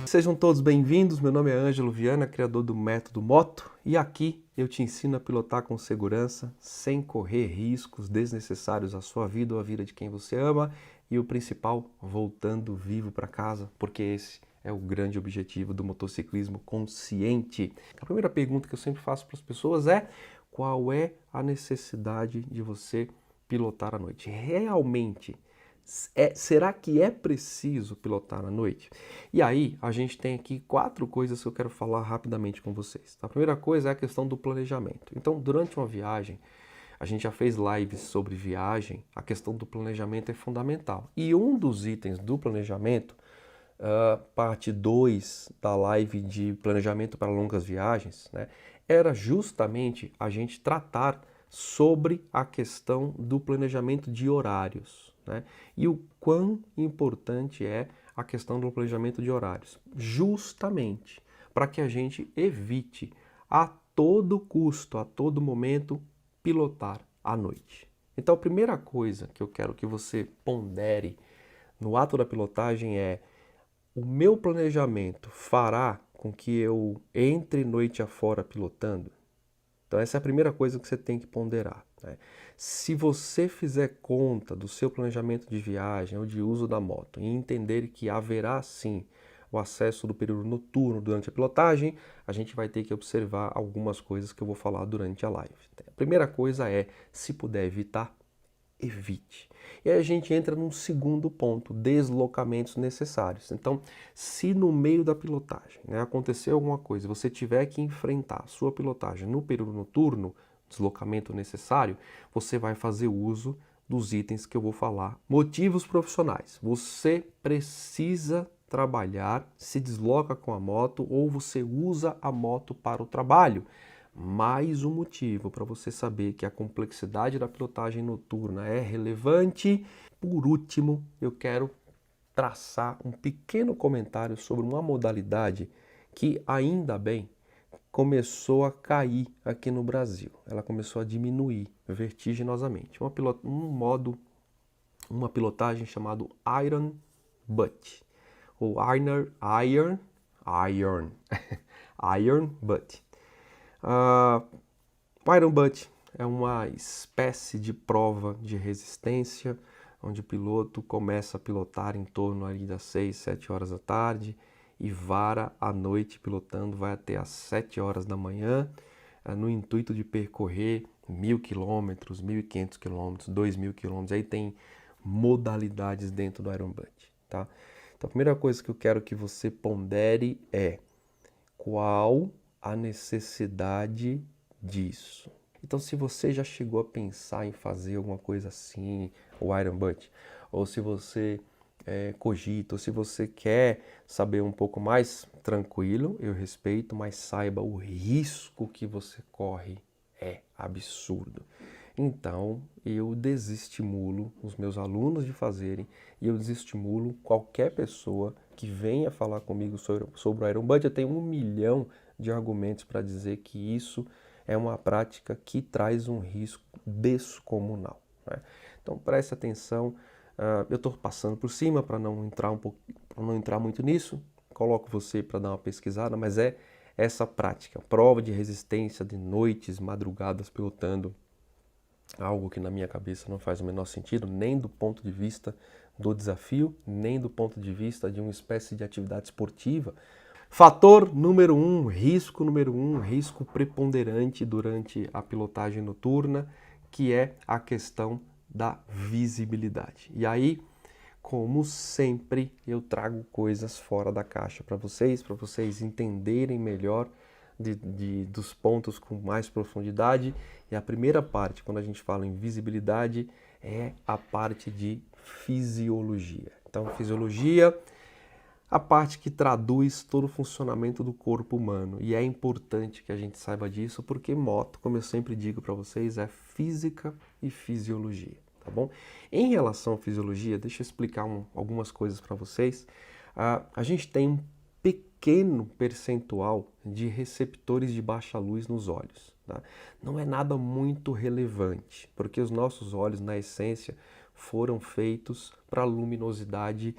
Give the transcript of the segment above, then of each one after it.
Sejam todos bem-vindos, meu nome é Ângelo Viana, criador do Método Moto, e aqui eu te ensino a pilotar com segurança, sem correr riscos desnecessários à sua vida ou à vida de quem você ama, e o principal, voltando vivo para casa, porque esse é o grande objetivo do motociclismo consciente. A primeira pergunta que eu sempre faço para as pessoas é: qual é a necessidade de você pilotar à noite? Realmente, será que é preciso pilotar à noite? E aí, a gente tem aqui 4 coisas que eu quero falar rapidamente com vocês. A primeira coisa é a questão do planejamento. Então, durante uma viagem, a gente já fez lives sobre viagem, a questão do planejamento é fundamental. E um dos itens do planejamento, parte 2 da live de planejamento para longas viagens, né, era justamente a gente tratar sobre a questão do planejamento de horários, né, e o quão importante é a questão do planejamento de horários, justamente para que a gente evite a todo custo, a todo momento, pilotar à noite. Então, a primeira coisa que eu quero que você pondere no ato da pilotagem é: o meu planejamento fará com que eu entre noite afora pilotando? Então essa é a primeira coisa que você tem que ponderar, né? Se você fizer conta do seu planejamento de viagem ou de uso da moto e entender que haverá sim o acesso do período noturno durante a pilotagem, a gente vai ter que observar algumas coisas que eu vou falar durante a live. A primeira coisa é: se puder evitar, evite. E aí a gente entra num segundo ponto: deslocamentos necessários. Então, se no meio da pilotagem, né, acontecer alguma coisa, você tiver que enfrentar a sua pilotagem no período noturno, deslocamento necessário, você vai fazer uso dos itens que eu vou falar. Motivos profissionais: você precisa trabalhar, se desloca com a moto ou você usa a moto para o trabalho. Mais um motivo para você saber que a complexidade da pilotagem noturna é relevante. Por último, eu quero traçar um pequeno comentário sobre uma modalidade que, ainda bem, começou a cair aqui no Brasil. Ela começou a diminuir vertiginosamente. Uma pilotagem chamado Iron Butt, ou Iron Butt. O Iron Butt é uma espécie de prova de resistência, onde o piloto começa a pilotar em torno ali das 6, 7 horas da tarde e vara à noite pilotando, vai até às 7 horas da manhã, no intuito de percorrer 1.000 quilômetros, 1.500 quilômetros, 2.000 quilômetros. Aí tem modalidades dentro do Iron Butt, tá? Então a primeira coisa que eu quero que você pondere é: qual a necessidade disso? Então, se você já chegou a pensar em fazer alguma coisa assim, o Iron Butt, ou se você cogita, ou se você quer saber um pouco mais, tranquilo, eu respeito, mas saiba, o risco que você corre é absurdo. Então, eu desestimulo os meus alunos de fazerem, e eu desestimulo qualquer pessoa que venha falar comigo sobre o Iron Butt. Eu tenho 1 milhão de argumentos para dizer que isso é uma prática que traz um risco descomunal, né? Então preste atenção. Eu estou passando por cima para não entrar muito nisso. Coloco você para dar uma pesquisada, mas é essa prática, prova de resistência de noites, madrugadas pilotando, algo que na minha cabeça não faz o menor sentido, nem do ponto de vista do desafio, nem do ponto de vista de uma espécie de atividade esportiva. Fator número 1, risco preponderante durante a pilotagem noturna, que é a questão da visibilidade. E aí, como sempre, eu trago coisas fora da caixa para vocês entenderem melhor dos pontos com mais profundidade. E a primeira parte, quando a gente fala em visibilidade, é a parte de fisiologia. Então, fisiologia, a parte que traduz todo o funcionamento do corpo humano. E é importante que a gente saiba disso, porque moto, como eu sempre digo para vocês, é física e fisiologia, tá bom? Em relação à fisiologia, deixa eu explicar algumas coisas para vocês. A gente tem um pequeno percentual de receptores de baixa luz nos olhos, tá? Não é nada muito relevante, porque os nossos olhos, na essência, foram feitos para luminosidade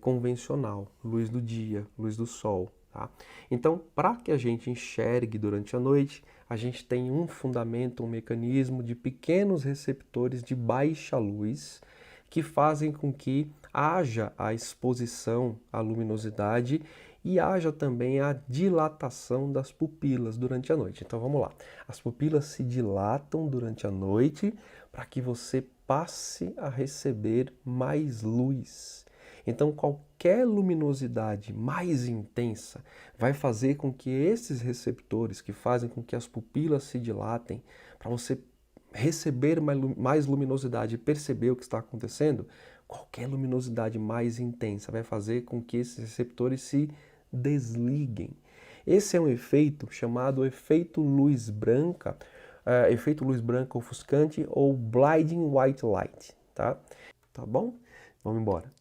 convencional, luz do dia, luz do sol. Tá? Então, para que a gente enxergue durante a noite, a gente tem um fundamento, um mecanismo de pequenos receptores de baixa luz que fazem com que haja a exposição à luminosidade e haja também a dilatação das pupilas durante a noite. Então vamos lá. As pupilas se dilatam durante a noite para que você passe a receber mais luz. Então qualquer luminosidade mais intensa vai fazer com que esses receptores que fazem com que as pupilas se dilatem, para você receber mais luminosidade e perceber o que está acontecendo, qualquer luminosidade mais intensa vai fazer com que esses receptores se desliguem. Esse é um efeito chamado efeito luz branca ofuscante ou blinding white light, tá? Tá bom? Vamos embora.